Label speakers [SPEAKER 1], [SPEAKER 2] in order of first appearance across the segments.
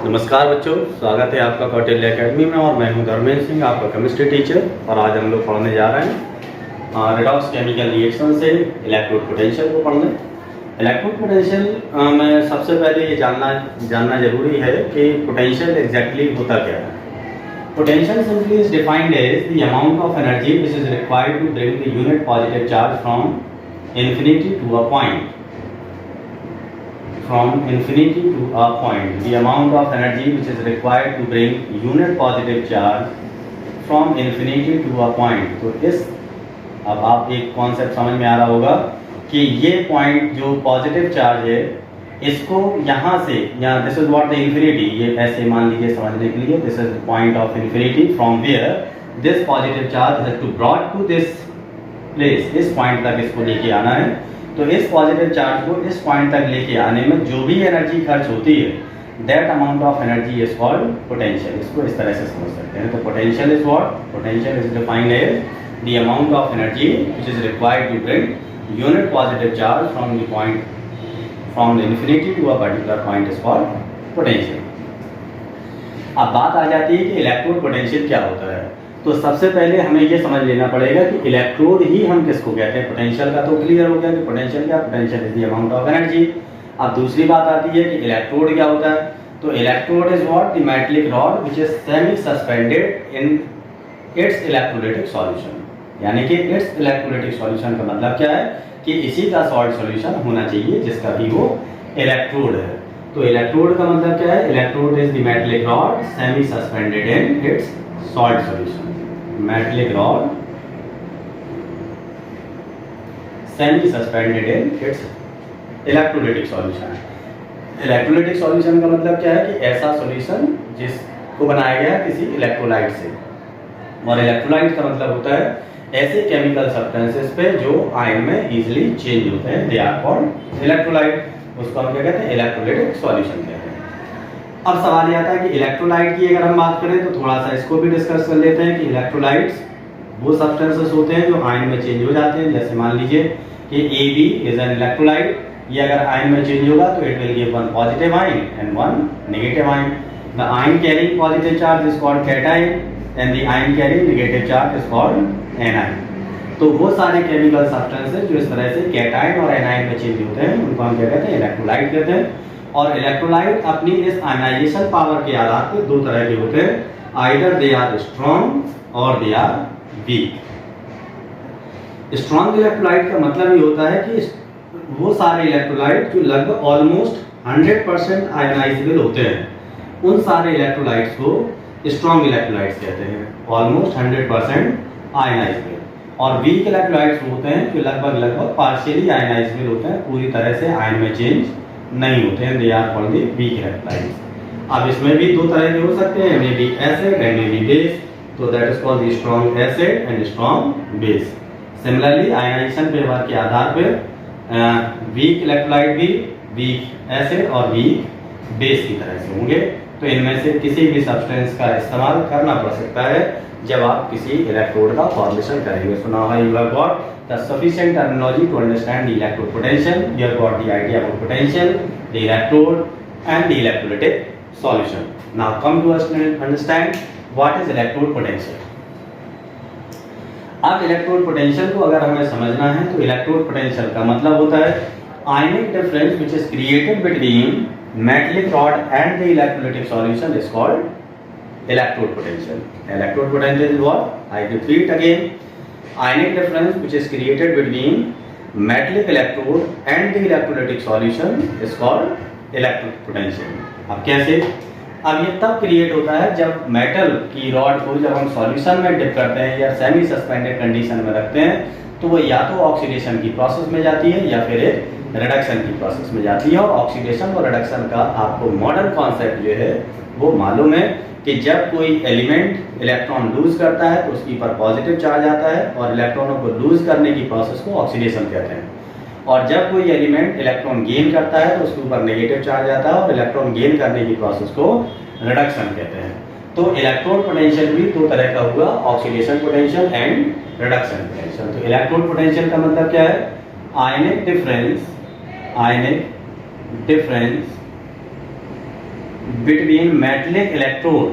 [SPEAKER 1] नमस्कार बच्चों, स्वागत है आपका कौटिल्य एकेडमी में और मैं हूं धर्मेंद्र सिंह, आपका केमिस्ट्री टीचर। और आज हम लोग पढ़ने जा रहे हैं रेडॉक्स केमिकल रिएक्शन से इलेक्ट्रोड पोटेंशियल को पढ़ने। इलेक्ट्रोड पोटेंशियल में सबसे पहले ये जानना जरूरी है कि पोटेंशियल एग्जैक्टली होता क्या है। Potential simply is defined as the amount of energy which is required to bring the unit positive charge from infinity to a point. From infinity to a point, the amount of energy which is required to bring unit positive charge from infinity to a point. तो इस अब आप एक concept समझ में आ रहा होगा कि ये पॉइंट जो पॉजिटिव चार्ज है इसको यहाँ से यहाँ this is what the infinity, ये ऐसे मान लीजिए समझने के लिए, this is the point of infinity from where this positive charge has to brought to this place, इस पॉइंट तक इसको लेके आना है। तो इस पॉजिटिव चार्ज को इस पॉइंट तक लेके आने में जो भी एनर्जी खर्च होती है, that amount of energy is called potential. इसको इस तरह से समझ सकते हैं। तो potential is what? Potential is defined as the amount of energy which is required to bring unit positive charge from the point from the infinity to a particular point is called potential. अब बात आ जाती है कि electrode potential क्या होता है। तो सबसे पहले हमें ये समझ लेना पड़ेगा कि इलेक्ट्रोड ही हम किसको कहते हैं। पोटेंशियल का तो क्लियर हो गया कि पोटेंशियल क्या, potential is the amount of energy. अब दूसरी बात आती है कि इलेक्ट्रोड क्या होता है। तो electrode is what? The metallic rod which is semi suspended in its electrolytic solution. यानी कि इट्स इलेक्ट्रोलाइटिक सॉल्यूशन का मतलब क्या है कि इसी का सॉल्ट सॉल्यूशन होना चाहिए जिसका भी वो इलेक्ट्रोड है। तो इलेक्ट्रोड का मतलब क्या है? Electrode is the metallic rod semi suspended in its salt solution. Metallic rod semi suspended in its electrolytic solution. Electrolytic solution का मतलब क्या है कि ऐसा सॉल्यूशन जिसको बनाया गया किसी इलेक्ट्रोलाइट से। और इलेक्ट्रोलाइट का मतलब होता है ऐसे केमिकल सब्सटेंसेस पे जो आयन में इजीली चेंज होते हैं, दे आर कॉल्ड इलेक्ट्रोलाइट। उसको हम क्या कहते हैं? इलेक्ट्रोलाइटिक सॉल्यूशन कहते हैं। अब सवाल ये आता है कि इलेक्ट्रोलाइट की अगर हम बात करें तो थोड़ा सा इसको भी डिस्कस कर लेते हैं कि इलेक्ट्रोलाइट्स वो सब्सटेंसेस होते हैं जो आयन में चेंज हो जाते हैं। जैसे मान लीजिए कि AB इज एन इलेक्ट्रोलाइट, ये अगर आयन में चेंज होगा तो it will give one positive ion and one negative ion. The ion carrying positive charge is called cation and the ion carrying negative charge is called anion. तो वो सारे chemical substances जो इस तरह से कैटायन और एनायन में change होते हैं उनको हम क्या कहते हैं? इलेक्ट्रोलाइट कहते हैं। और इलेक्ट्रोलाइट अपनी इस आयनाइजेशन पावर के आधार पे दो तरह के होते हैं, आइदर दे आर स्ट्रॉन्ग और they are weak. Strong electrolyte का मतलब ये होता है कि वो सारे इलेक्ट्रोलाइट जो लगभग ऑलमोस्ट 100% आयनाइजेबल होते हैं, उन सारे इलेक्ट्रोलाइट्स को स्ट्रॉन्ग इलेक्ट्रोलाइट्स कहते हैं, ऑलमोस्ट 100% आयनाइजेबल। और वीक इलेक्ट्रोलाइट्स होते हैं जो लगभग पार्शियली आयनाइजेबल होते हैं, पूरी तरह से आयन में चेंज नहीं होते हैं, they are called the weak electrolytes. अब इसमें भी दो तरह के हो सकते हैं, may be acid and may be base. तो that is called the strong acid and strong base. Similarly ionization paper के आधार पर वीक इलेक्ट्रोलाइट भी वीक एसिड और वीक बेस की तरह से होंगे। तो इनमें से किसी भी सब्सटेंस का इस्तेमाल करना पड़ सकता है जब आप किसी इलेक्ट्रोड का फॉर्मेशन करेंगे। So now you have got the sufficient terminology to understand the electrode potential. You have got the idea about potential, the electrode and the electrolytic solution. Now come to understand what is electrode potential. अब electrode potential को अगर हमें समझना है तो electrode potential का मतलब होता है ionic difference which is created between metallic rod and the electrolytic solution is called electrode potential. Electrode potential is what? I repeat again. Ionic difference which is created between metallic electrode and the electrolytic solution is called electrode potential. अब कैसे? अब ये तब create होता है जब metal की rod को जब हम सॉल्यूशन में डिप करते हैं या सेमी सस्पेंडेड कंडीशन में रखते हैं तो वो या तो ऑक्सीडेशन की प्रोसेस में जाती है या फिर एक रिडक्शन की प्रोसेस में जाती है। और ऑक्सीडेशन और रिडक्शन का आपको मॉडर्न कॉन्सेप्ट जो है वो मालूम है कि जब कोई एलिमेंट इलेक्ट्रॉन लूज करता है तो उसके ऊपर पॉजिटिव चार्ज आता है और इलेक्ट्रॉनों को लूज करने की प्रोसेस को ऑक्सीडेशन कहते हैं। और जब कोई एलिमेंट इलेक्ट्रॉन गेन करता है तो उसके ऊपर नेगेटिव चार्ज आता है और इलेक्ट्रॉन गेन करने की प्रोसेस को रिडक्शन कहते हैं। तो इलेक्ट्रोड पोटेंशियल भी दो तरह का हुआ, oxidation potential and reduction potential. तो इलेक्ट्रोड पोटेंशियल का मतलब क्या है? आयनिक difference between metallic electrode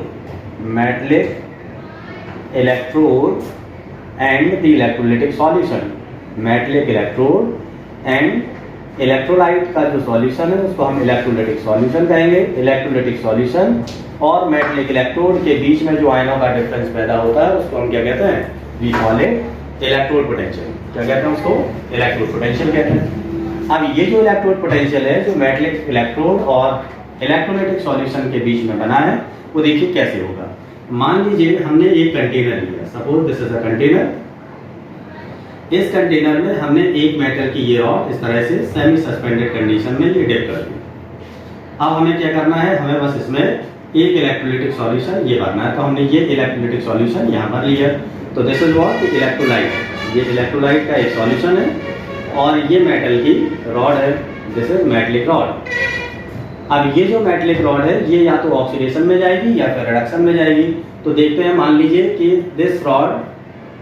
[SPEAKER 1] and the electrolytic solution. metallic electrode and electrolyte का जो सॉल्यूशन है उसको हम इलेक्ट्रोलिटिक सॉल्यूशन कहेंगे। इलेक्ट्रोलिटिक सॉल्यूशन और मेटलिक इलेक्ट्रोड के बीच में जो आयनों का डिफरेंस पैदा होता है उसको हम क्या कहते हैं? We call it electrode potential. क्या कहते हैं उसको? इलेक्ट्रोड पोटेंशियल कहते हैं। अब ये जो इलेक्ट्रोड पोटेंशियल है जो मेटलिक इलेक्ट्रोड और इलेक्ट्रोलाइटिक सॉल्यूशन के बीच में बना है वो देखिए कैसे होगा। मान लीजिए हमने एक कंटेनर लिया, suppose this is a container. इस कंटेनर में हमने एक मेटल की ये रॉड इस तरह से सेमी सस्पेंडेड कंडीशन में ये डिप कर दी। अब हमें क्या करना है? हमें बस इसमें एक इलेक्ट्रोलाइटिक सॉल्यूशन ये भरना है। तो हमने ये इलेक्ट्रोलाइटिक सॉल्यूशन यहाँ पर लिया। तो दिस इज व्हाट? इलेक्ट्रोलाइट। ये इलेक्ट्रोलाइट का एक सॉल्यूशन है और ये मेटल की रॉड है, दिस इज मेटलिक रॉड। अब ये जो मेटलिक रॉड है ये या तो ऑक्सीडेशन में जाएगी या फिर रिडक्शन में जाएगी। तो देखते हैं, मान लीजिए कि this rod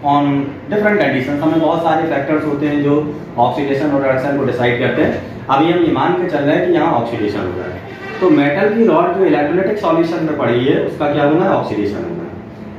[SPEAKER 1] on different condition, हमें बहुत सारे फैक्टर्स होते हैं जो ऑक्सीडेशन और रिडक्शन को डिसाइड करते हैं। अभी हम ये मान के चल रहे हैं कि यहाँ ऑक्सीडेशन हो रहा है। तो मेटल की रॉड जो इलेक्ट्रोलाइटिक सॉल्यूशन में पड़ी है उसका क्या होना है? ऑक्सीडेशन होना है।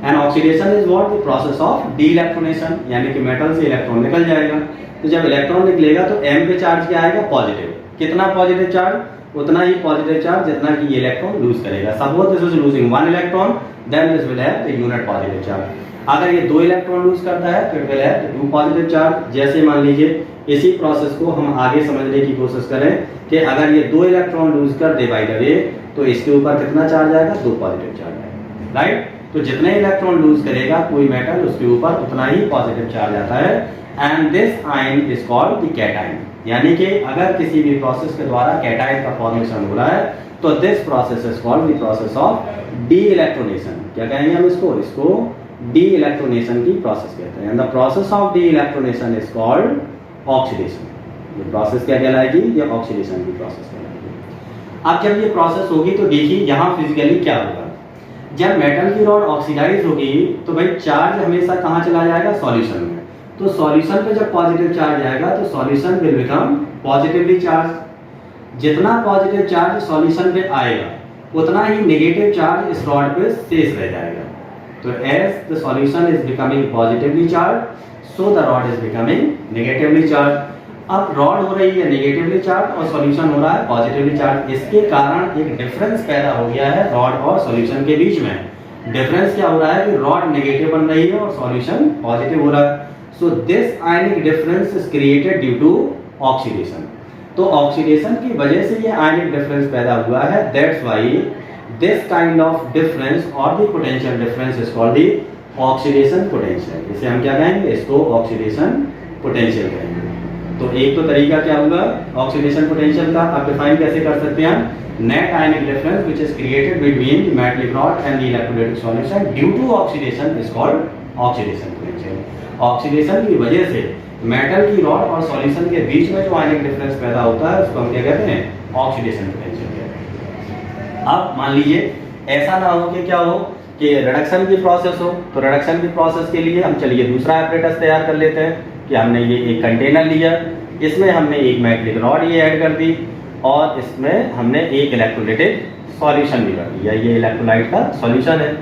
[SPEAKER 1] And oxidation is what? The process of de electronation, यानी कि मेटल से इलेक्ट्रॉन निकल जाएगा। तो जब इलेक्ट्रॉन निकलेगा तो एम पे चार्ज क्या आएगा? पॉजिटिव। कितना पॉजिटिव चार्ज? उतना ही पॉजिटिव चार्ज जितना कि ये इलेक्ट्रॉन लूज करेगा। Suppose this is losing 1 electron, then this will have the unit positive charge. अगर ये 2 इलेक्ट्रॉन लूज करता है तो it will have 2 positive charge. जैसे मान लीजिए इसी प्रोसेस को हम आगे समझने की कोशिश करें कि अगर ये 2 इलेक्ट्रॉन लूज कर दे बाय द वे तो इसके ऊपर कितना चार्ज आएगा? 2 पॉजिटिव चार्ज आएगा, राइट। तो जितने इलेक्ट्रॉन लूज करेगा कोई मेटल उसके ऊपर उतना ही पॉजिटिव चार्ज आता है। And this ion is called the cation. यानी कि अगर किसी भी प्रोसेस के द्वारा कैटायन का फॉर्मेशन हो रहा है तो this process is called the process of de electronation. क्या कहेंगे हम इसको? इसको डी इलेक्ट्रोनेशन की प्रोसेस कहते हैं। And the process of de electronation is called oxidation. ये प्रोसेस क्या कहलाएगी? ये ऑक्सीडेशन की प्रोसेस कहलाएगी। अब जब ये प्रोसेस होगी तो देखिए यहाँ फिजिकली क्या होगा। जब मेटल की रॉड ऑक्सीडाइज होगी तो भाई चार्ज हमेशा कहाँ चला जाएगा? सॉल्यूशन में। तो सॉल्यूशन पे जब पॉजिटिव चार्ज आएगा तो solution will become positively charge. जितना पॉजिटिव चार्ज सॉल्यूशन पे आएगा उतना ही नेगेटिव चार्ज इस रॉड पे शेष रह जाएगा। तो as the solution is becoming positively charge so the rod is becoming negatively charge. अब रॉड हो रही है नेगेटिवली चार्ज और सॉल्यूशन हो रहा है पॉजिटिवली चार्ज। इसके कारण एक डिफरेंस पैदा हो गया है रॉड और सॉल्यूशन के बीच में। डिफरेंस क्या हो रहा है कि रॉड नेगेटिव बन रही है और सॉल्यूशन पॉजिटिव हो रहा है। So this ionic difference is created due to oxidation. तो ऑक्सीडेशन की वजह से ये आयनिक डिफरेंस पैदा हुआ है। That's why this kind of difference or the potential difference is called the oxidation potential. इसे हम क्या कहेंगे? इसको ऑक्सीडेशन पोटेंशियल कहेंगे। तो एक तो तरीका क्या होगा ऑक्सीडेशन पोटेंशियल का? आप डिफाइन कैसे कर सकते हैं? Net ionic difference which is created between the metallic rod and the electrolytic solution due to oxidation is called oxidation potential. Oxidation की वजह से मेटल की रॉड और सॉल्यूशन के बीच में जो आयनिक डिफरेंस पैदा होता है उसको हम क्या कहते हैं? ऑक्सीडेशन पोटेंशियल कहते हैं। अब मान लीजिए ऐसा ना हो कि क्या हो कि रिडक्शन की प्रोसेस हो। तो रिडक्शन की प्रोसेस के लिए हम चलिए दूसरा एपरेटस तैयार कर लेते हैं कि हमने ये एक कंटेनर लिया, इसमें हमने एक मेटलिक रॉड ये ऐड कर दी और इसमें हमने एक इलेक्ट्रोलाइटिक सॉल्यूशन भी कर दिया। ये इलेक्ट्रोलाइट का सॉल्यूशन है।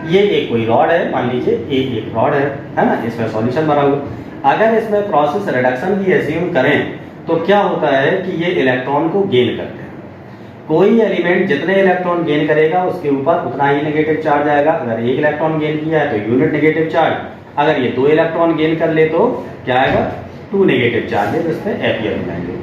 [SPEAKER 1] ये एक कोई रॉड है, मान लीजिए एक रॉड है ना, इसमें सॉल्यूशन भरा हुआ। अगर इसमें प्रोसेस रिडक्शन की एज्यूम करें तो क्या होता है कि ये इलेक्ट्रॉन को गेन करते हैं। कोई एलिमेंट जितने इलेक्ट्रॉन गेन करेगा उसके ऊपर उतना ही नेगेटिव चार्ज आएगा। अगर एक इलेक्ट्रॉन गेन किया है तो यूनिट नेगेटिव चार्ज। अगर ये 2 इलेक्ट्रॉन गेन कर ले तो क्या आएगा? 2 नेगेटिव चार्जेस इस पे अपीयर हो जाएंगे।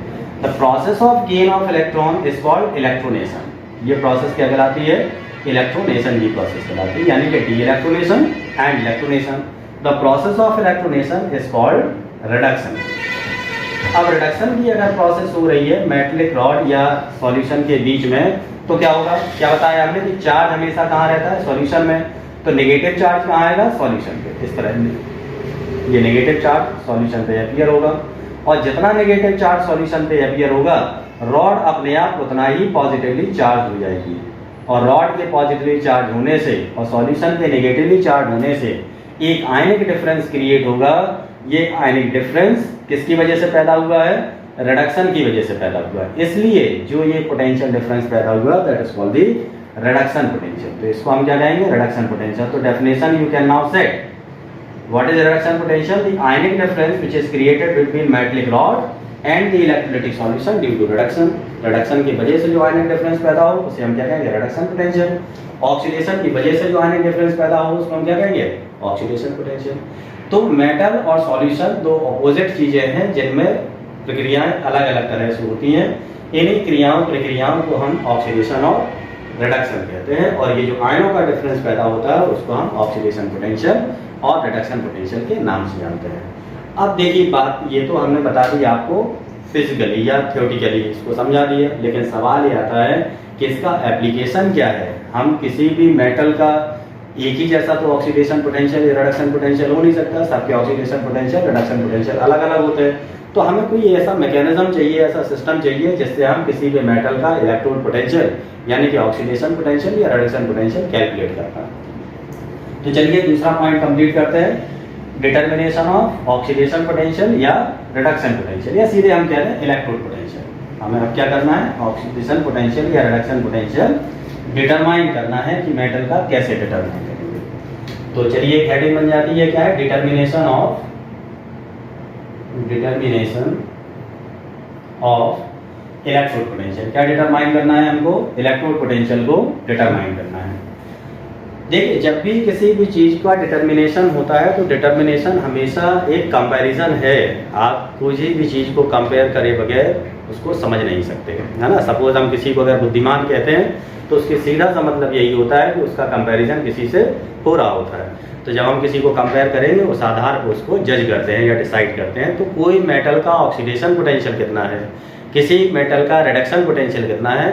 [SPEAKER 1] The process of gain of electron is called electronation. ये प्रोसेस क्या कहलाती है? इलेक्ट्रोनेशन की प्रोसेस कहलाती है, यानी कि de electronation and electronation. The process of electronation is called reduction. अब रिडक्शन की अगर प्रोसेस हो रही है मेटलिक रॉड या सॉल्यूशन के बीच में तो क्या होगा? क्या बताया हमने कि चार्ज हमेशा कहाँ रहता है? सॉल्यूशन में। तो नेगेटिव चार्ज कहाँ आएगा? सॉल्यूशन पे। इस तरह ये नेगेटिव चार्ज सॉल्यूशन पे अपीयर होगा और जितना नेगेटिव चार्ज सॉल्यूशन पे अपीयर होगा रॉड अपने आप उतना ही पॉजिटिवली चार्ज हो जाएगी। और रॉड के पॉजिटिवली चार्ज होने से और सॉल्यूशन के नेगेटिवली चार्ज होने से एक आयनिक डिफरेंस क्रिएट होगा। ये आयनिक डिफरेंस किसकी वजह से पैदा हुआ है? रिडक्शन की वजह से पैदा हुआ है। इसलिए जो ये पोटेंशियल डिफरेंस पैदा हुआ that is called the reduction potential. तो इसको हम क्या कहेंगे? Reduction potential. तो definition you can now set what is reduction potential? The ionic difference which is created between metallic rod and the electrolytic solution due to reduction. Reduction की वजह से जो आयनिक डिफरेंस पैदा हो उसे हम क्या कहेंगे? Reduction potential. ऑक्सीडेशन की वजह से जो आयनिक डिफरेंस पैदा हो उसको हम क्या कहेंगे? Oxidation potential. तो मेटल और सॉल्यूशन दो अपोजिट चीजें हैं जिनमें प्रक्रियाएं अलग अलग तरह से होती हैं। इन्हीं प्रक्रियाओं को हम ऑक्सीडेशन और रिडक्शन कहते हैं, और ये जो आयनों का डिफरेंस पैदा होता है उसको हम ऑक्सीडेशन पोटेंशियल और रिडक्शन पोटेंशियल के नाम से जानते हैं। अब देखिए बात, ये तो हमने बता दी आपको फिजिकली या थ्योरेटिकली, इसको समझा दिया, लेकिन सवाल ये आता है कि इसका एप्लीकेशन क्या है। हम किसी भी मेटल का एक ही जैसा तो ऑक्सीडेशन पोटेंशियल या रिडक्शन पोटेंशियल हो नहीं सकता, सबके ऑक्सीडेशन पोटेंशियल रिडक्शन पोटेंशियल अलग अलग होते हैं। तो हमें कोई ऐसा मैकेनिज्म चाहिए, ऐसा सिस्टम चाहिए जिससे हम किसी भी मेटल का इलेक्ट्रोड पोटेंशियल यानी कि ऑक्सीडेशन पोटेंशियल या रिडक्शन पोटेंशियल कैलकुलेट कर पाए। तो चलिए दूसरा पॉइंट कंप्लीट करते हैं, डिटर्मिनेशन ऑफ ऑक्सीडेशन पोटेंशियल या रिडक्शन पोटेंशियल, या सीधे हम कहते हैं इलेक्ट्रोड पोटेंशियल। हमें अब क्या करना है? ऑक्सीडेशन पोटेंशियल या रिडक्शन पोटेंशियल डिटरमाइन करना है कि मेटल का कैसे डिटरमाइन करेंगे। तो चलिए एक हेडिंग बन जाती है, क्या है? Determination of electrode potential. क्या डिटरमाइन करना है हमको? इलेक्ट्रोड पोटेंशियल को डिटरमाइन करना है। देखिए जब भी किसी भी चीज का डिटर्मिनेशन होता है तो डिटर्मिनेशन हमेशा एक कंपैरिजन है। आप कोई भी चीज को कंपेयर करे बगैर उसको समझ नहीं सकते, है ना। सपोज हम किसी को अगर बुद्धिमान कहते हैं तो उसके सीधा सा मतलब यही होता है कि उसका कंपैरिजन किसी से हो रहा होता है। तो जब हम किसी को कंपेयर करेंगे उस आधार पर उसको जज करते हैं या डिसाइड करते हैं। तो कोई मेटल का ऑक्सीडेशन पोटेंशियल कितना है, किसी मेटल का रिडक्शन पोटेंशियल कितना है,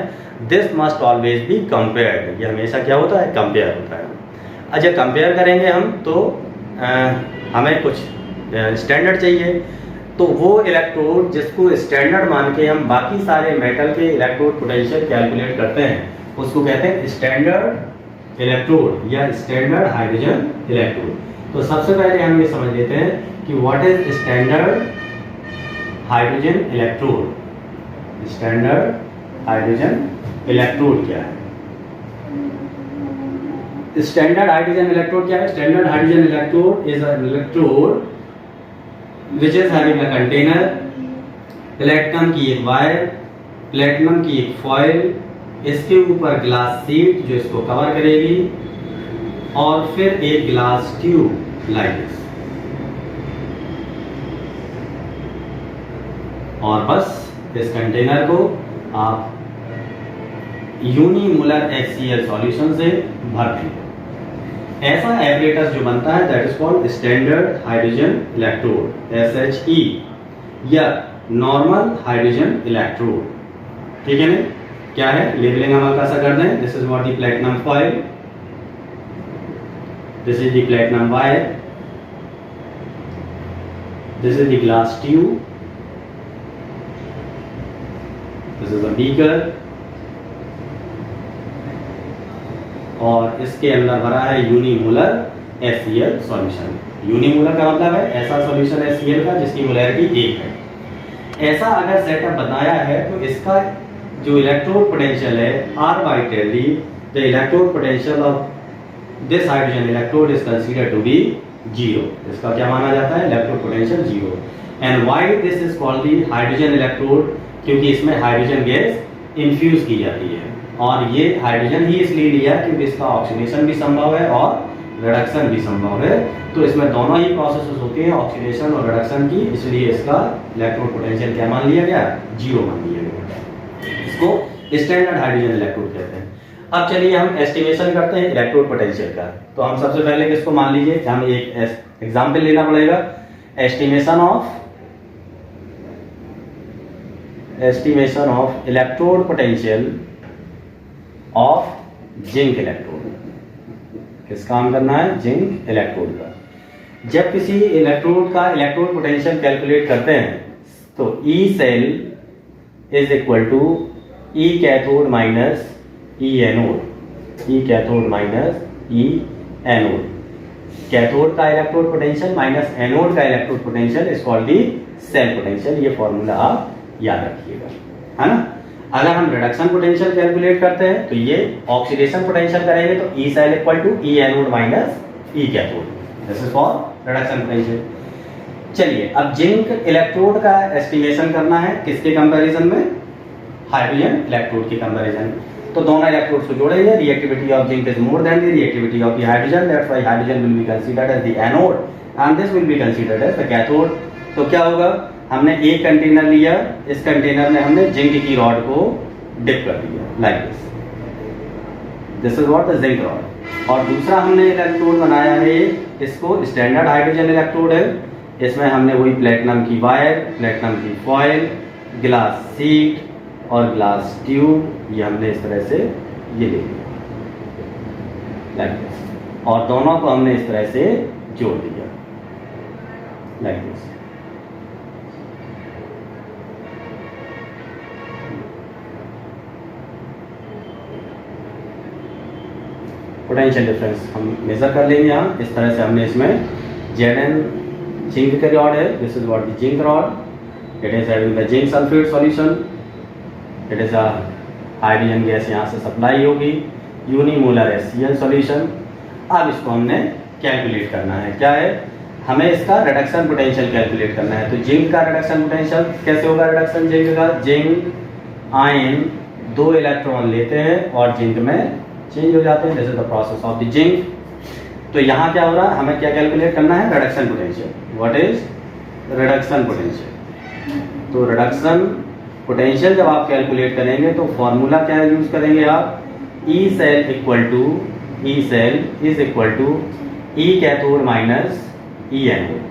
[SPEAKER 1] this must always be compared. ये हमेशा क्या होता है? कंपेयर होता है। अच्छा कंपेयर करेंगे हम तो हमें कुछ स्टैंडर्ड चाहिए, तो वो इलेक्ट्रोड जिसको स्टैंडर्ड मान के हम बाकी सारे मेटल के इलेक्ट्रोड पोटेंशियल कैलकुलेट करते हैं उसको कहते हैं स्टैंडर्ड इलेक्ट्रोड या स्टैंडर्ड हाइड्रोजन इलेक्ट्रोड। तो सबसे पहले हम ये समझ लेते हैं कि what is standard hydrogen electrode. Standard hydrogen electrode क्या है? स्टैंडर्ड हाइड्रोजन इलेक्ट्रोड क्या है? Standard hydrogen electrode is an electrode which is having a container, platinum की एक वायर, प्लेटिनम की एक फॉयल, इसके ऊपर ग्लास शीट जो इसको कवर करेगी, और फिर एक ग्लास ट्यूब लाइक दिस, और बस इस कंटेनर को आप यूनिमोलर HCl सॉल्यूशन से भर देंगे। ऐसा एपरेटस जो बनता है that is called standard hydrogen electrode SHE या नॉर्मल हाइड्रोजन इलेक्ट्रोड। ठीक है ना? क्या है? लेबलिंग हम हल्का सा कर दें। This is what the platinum foil, this is the platinum wire, this is the glass tube, this is a beaker, और इसके अंदर भरा है यूनिमोलर HCl सॉल्यूशन। यूनिमोलर का मतलब है ऐसा सॉल्यूशन HCl का जिसकी मोलैरिटी 1 है। ऐसा अगर सेटअप बताया है तो इसका जो इलेक्ट्रोड पोटेंशियल है arbitrarily the electrode potential of this hydrogen electrode is considered to be 0। इसका क्या माना जाता है? Electrode potential 0। And why this is called the hydrogen electrode? क्योंकि इसमें हाइड्रोजन गैस इन्फ्यूज की जाती है, और ये हाइड्रोजन ही इसलिए लिया क्योंकि इसका ऑक्सीडेशन भी संभव है और रिडक्शन भी संभव है। तो इसमें दोनों ही प्रोसेसेस होती हैं, ऑक्सीडेशन और रिडक्शन की, इसलिए इसका इलेक्ट्रोड पोटेंशियल क्या मान लिया गया? 0 मान लिया गया। इसको स्टैंडर्ड हाइड्रोजन इलेक्ट्रोड कहते हैं। अब चलिए हम एस्टिमेशन करते हैं इलेक्ट्रोड पोटेंशियल का। तो हम सबसे पहले किसको मान लीजिए, हमें एक एग्जाम्पल लेना पड़ेगा। Estimation of electrode potential of zinc electrode. किस काम करना है? जिंक इलेक्ट्रोड का। जब किसी इलेक्ट्रोड का इलेक्ट्रोड पोटेंशियल कैलकुलेट करते हैं तो E cell is equal to E cathode minus E anode. E cathode minus E anode. Cathode का इलेक्ट्रोड पोटेंशियल माइनस एनोड का electrode potential is called the cell potential. ये formula आप याद रखिएगा, है ना। अगर हम रिडक्शन पोटेंशियल कैलकुलेट करते हैं तो ये ऑक्सीडेशन पोटेंशियल करेंगे तो E cell equal to E anode minus E cathode. This is for reduction potential. चलिए अब जिंक इलेक्ट्रोड का एस्टिमेशन करना है किसके कंपैरिजन में, हाइड्रोजन इलेक्ट्रोड के कंपैरिजन। तो दोनों इलेक्ट्रोड्स को जोड़ेंगे, reactivity of zinc is more than the reactivity of the hydrogen, that's why hydrogen will be considered as the anode and this will be considered as the cathode. तो क्या होगा, हमने एक कंटेनर लिया, इस कंटेनर में हमने जिंक की रॉड को डिप कर दिया like this is what the zinc rod. और दूसरा हमने इलेक्ट्रोड बनाया है, इसको स्टैंडर्ड हाइड्रोजन इलेक्ट्रोड है, इसमें हमने वही प्लेटिनम की वायर, प्लेटिनम की फॉयल, ग्लास शीट और ग्लास ट्यूब, ये हमने इस तरह से ये ले लिया लाइक दिस, और दोनों को हमने इस तरह से जोड़ दिया लाइक दिस। पोटेंशियल डिफरेंस हम मेजर कर लेंगे यहाँ, इस तरह से हमने इसमें Zn जिंक का रॉड है, this is what the zinc rod, it is having the zinc sulphate solution, it is a hydrogen gas यहाँ से सप्लाई होगी, यूनिमोलर HCl सॉल्यूशन। अब इसको हमने कैलकुलेट करना है, क्या है, हमें इसका रिडक्शन पोटेंशियल कैलकुलेट करना है। तो जिंक का रिडक्शन पोटेंशियल कैसे होगा, रिडक्शन जिंक का, जिंक आयन 2 इलेक्ट्रॉन लेते हैं और जिंक में चेंज हो जाते हैं, this is the process of the zinc. तो यहाँ क्या हो रहा है, हमें क्या कैलकुलेट करना है, reduction potential. What is reduction potential. तो रिडक्शन पोटेंशियल जब आप कैलकुलेट करेंगे तो फॉर्मूला क्या यूज करेंगे आप, E cell equal to, E cell is equal to E cathode minus E anode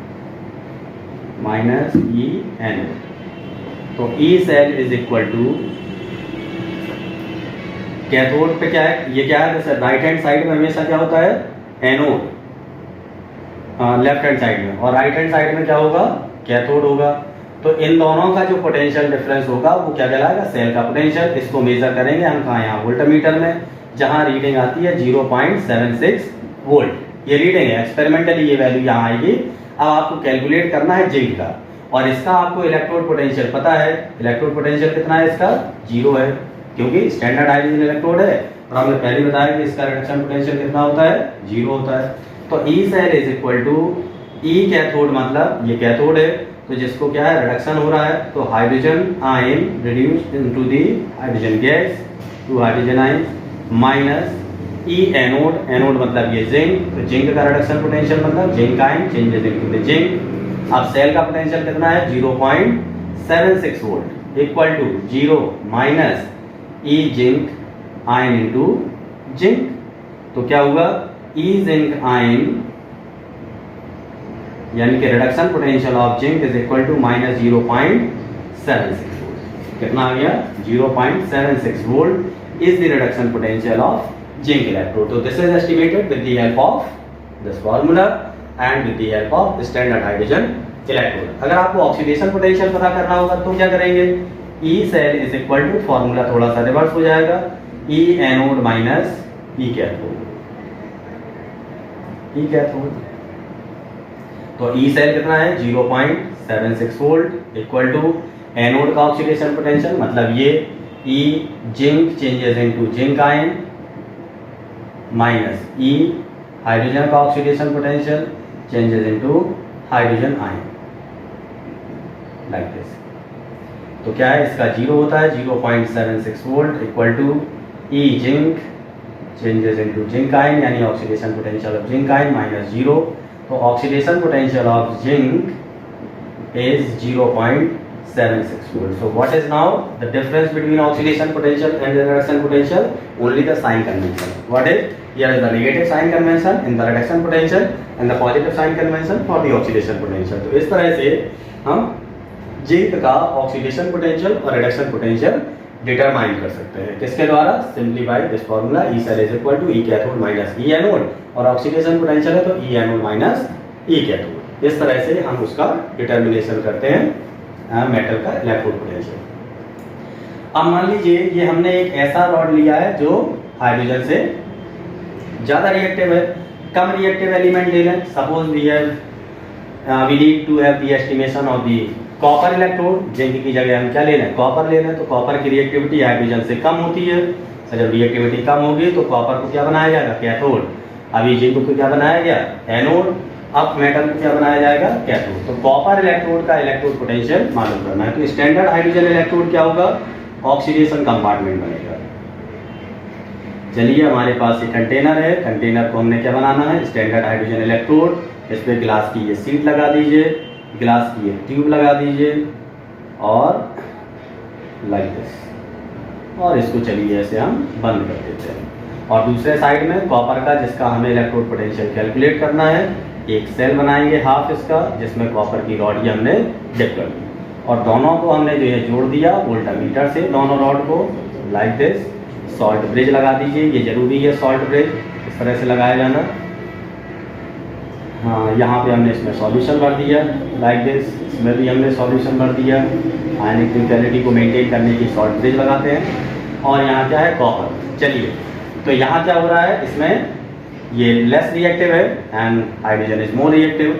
[SPEAKER 1] minus E anode. तो E cell is equal to, cathode पे क्या है, ये क्या है, जैसे राइट हैंड साइड में हमेशा क्या होता है, एनोड, लेफ्ट हैंड साइड में, और राइट हैंड साइड में क्या होगा, कैथोड होगा। तो इन दोनों का जो पोटेंशियल डिफरेंस होगा वो क्या कहलाएगा, सेल का पोटेंशियल। इसको मेजर करेंगे हम कहाँ, यहाँ वोल्टमीटर में, जहाँ रीडिंग आती है 0.76 वोल्ट। ये रीडिंग है, एक्सपेरिमेंटली ये वैल्यू यहाँ आएगी। अब आपको कैलकुलेट करना है जिंक का, और इसका आपको इलेक्ट्रोड पोटेंशियल पता है, इलेक्ट्रोड पोटेंशियल कितना है इसका, 0 है, क्योंकि स्टैंडर्ड हाइड्रोजन इलेक्ट्रोड है, और हमने पहले बताया कि इसका रिडक्शन पोटेंशियल कितना होता है, 0 होता है। तो E cell is equal to E cathode, मतलब ये कैथोड है, तो जिसको क्या है, रिडक्शन हो रहा है, तो hydrogen ion reduced into the hydrogen gas, 2 hydrogen ion, minus E anode, anode मतलब ये जिंक, तो जिंक का रिडक्शन पोटेंशियल मतलब zinc ion changes into the zinc. अब सेल का पोटेंशियल कितना है, 0.76 volt equal to 0 minus E zinc ion into zinc. तो क्या होगा, ई जिंक आयन यानी कि reduction potential of zinc is equal to minus 0.76 volt. कितना आ गया, 0.76 volt is the reduction potential of zinc electrode. तो this is estimated with the help of this formula and with the help of standard hydrogen electrode. अगर आपको oxidation potential पता करना होगा तो क्या करेंगे, E cell is equal to, formula थोड़ा सा रिवर्स हो जाएगा, E anode minus E cathode, E cathode. तो ई सेल कितना है, 0.76 वोल्ट इक्वल टू एनोड का ऑक्सीडेशन पोटेंशियल, मतलब ये E zinc changes into zinc ion minus E hydrogen का oxidation potential changes into hydrogen ion like this. तो क्या है, इसका 0 होता है, 0.76 volt equal to E zinc changes into zinc ion, यानी oxidation potential of zinc ion minus 0। तो oxidation potential of zinc is 0.76 volt. So what is now the difference between oxidation potential and the reduction potential? Only the sign convention. What is, here is the negative sign convention in the reduction potential and the positive sign convention for the oxidation potential. तो इस तरह से हम zinc का oxidation potential और reduction potential determine कर सकते हैं, किसके द्वारा, simply by this formula, E cell is equal to E cathode minus E anode, और ऑक्सीडेशन पोटेंशियल है तो E anode minus E cathode. इस तरह से हम उसका डिटर्मिनेशन करते हैं मेटल का इलेक्ट्रोड पोटेंशियल। अब मान लीजिए ये हमने एक ऐसा रॉड लिया है जो हाइड्रोजन से ज्यादा रिएक्टिव है, कम रिएक्टिव एलिमेंट ले लें, suppose we need to have the estimation of the copper electrode, zinc की जगह हम क्या ले लें, कॉपर ले लें, तो कॉपर की रिएक्टिविटी हाइड्रोजन से कम होती है। तो जब रिएक्टिविटी कम होगी तो कॉपर को क्या बनाया जाएगा, कैथोड। अभी जिंक को क्या बनाया गया, एनोड। अब मेटल को क्या बनाया जाएगा, कैथोड। तो कॉपर इलेक्ट्रोड का इलेक्ट्रोड पोटेंशियल मालूम करना है। तो स्टैंडर्ड हाइड्रोजन इलेक्ट्रोड क्या होगा, ऑक्सीडेशन कंपार्टमेंट बनेगा। चलिए हमारे पास ये कंटेनर है, कंटेनर को हमने क्या बनाना है, स्टैंडर्ड हाइड्रोजन इलेक्ट्रोड। इस पे गिलास की ये सीट लगा दीजिए, गिलास की ये ट्यूब लगा दीजिए और लाइक दिस, और इसको चलिए ऐसे हम बंद कर देते हैं। और दूसरे साइड में कॉपर का, जिसका हमें इलेक्ट्रोड पोटेंशियल कैलकुलेट करना है, एक सेल बनाएंगे हाफ इसका, जिसमें कॉपर की रॉड ये हमने डिप कर दी और दोनों को हमने जो है जोड़ दिया वोल्टामीटर से, दोनों रॉड को लाइक दिस। सॉल्ट ब्रिज लगा दीजिए, ये जरूरी है सॉल्ट ब्रिज इस तरह से लगाया जाना। हाँ, यहाँ पे हमने इसमें सॉल्यूशन भर दिया लाइक दिस, इसमें भी हमने सॉल्यूशन भर दिया। आयनिक न्यूट्रलिटी को मेंटेन करने की सॉल्ट ब्रिज लगाते हैं। और यहाँ क्या है, कॉपर। चलिए, तो यहाँ क्या हो रहा है, इसमें ये लेस रिएक्टिव है and hydrogen is more reactive.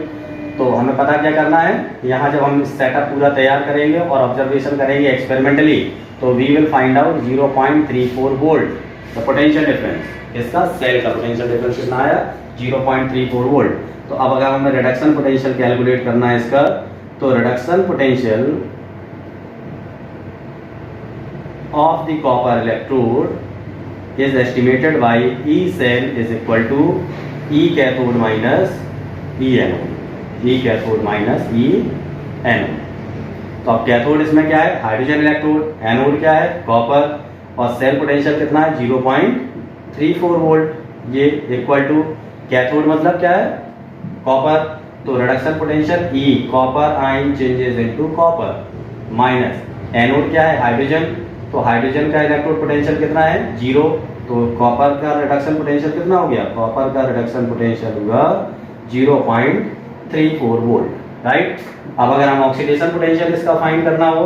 [SPEAKER 1] तो हमें पता क्या करना है, यहाँ जब हम सेटअप पूरा तैयार करेंगे और ऑब्जर्वेशन करेंगे एक्सपेरिमेंटली, तो we will find out 0.34 volt the potential difference. इसका सेल का पोटेंशियल डिफरेंस कितना आया, 0.34 वोल्ट। तो अब अगर हमें रिडक्शन पोटेंशियल कैलकुलेट करना है इसका, तो reduction potential of the copper electrode is estimated by E cell is equal to E cathode minus E anode, E cathode minus E anode। तो अब कैथोड इसमें क्या है, हाइड्रोजन इलेक्ट्रोड, एनोड क्या है, कॉपर, और सेल पोटेंशियल कितना है, 0.34 वोल्ट। ये इक्वल टू कैथोड मतलब क्या है, कॉपर। तो reduction potential E copper ion changes into copper minus anode क्या है, हाइड्रोजन। तो हाइड्रोजन का इलेक्ट्रोड पोटेंशियल कितना है, 0। तो कॉपर का रिडक्शन पोटेंशियल कितना हो गया, कॉपर का रिडक्शन पोटेंशियल हुआ 0.34 वोल्ट, राइट। अब अगर हम ऑक्सीडेशन पोटेंशियल इसका फाइंड करना हो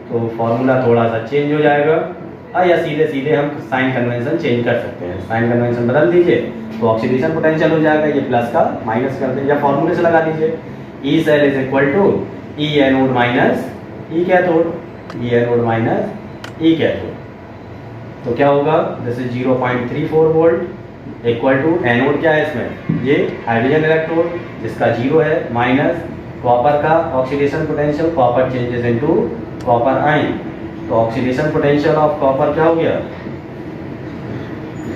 [SPEAKER 1] तो फॉर्मूला थोड़ा सा चेंज हो जाएगा, या सीधे सीधे हम साइन कन्वेंशन चेंज कर सकते हैं। साइन कन्वेंशन बदल दीजिए तो ऑक्सीडेशन पोटेंशियल हो जाएगा, ये प्लस का माइनस कर दें, या फॉर्मूले से लगा दीजिए, E cell is equal to E anode minus E cathode, E anode minus E cathode. तो क्या होगा, this is 0.34 volt equal to anode क्या है इसमें, ये हाइड्रोजन इलेक्ट्रोड जिसका 0 है, माइनस कॉपर का oxidation potential, copper changes into copper ion. तो ऑक्सीडेशन पोटेंशियल ऑफ कॉपर क्या हो गया,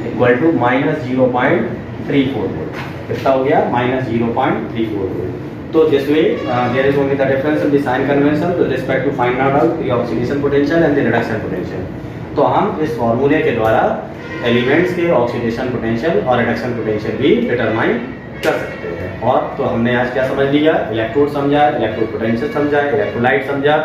[SPEAKER 1] इक्वल टू माइनस 0.34 वोल्ट। कितना हो गया, माइनस 0.34 वोल्ट। तो this way there is only the difference in the sign convention with respect to find out the oxidation potential and the reduction potential. तो हम इस फॉर्मूले के द्वारा एलिमेंट्स के ऑक्सीडेशन पोटेंशियल और रिडक्शन पोटेंशियल भी डिटरमाइन कर सकते हैं। और तो हमने आज क्या समझ लिया, इलेक्ट्रोड समझा, इलेक्ट्रोड पोटेंशियल समझा, इलेक्ट्रोलाइट समझा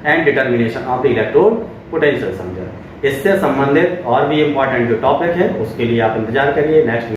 [SPEAKER 1] and determination of the electrode potential समझा। इससे संबंधित और भी इंपॉर्टेंट जो टॉपिक है उसके लिए आप इंतजार करिए नेक्स्ट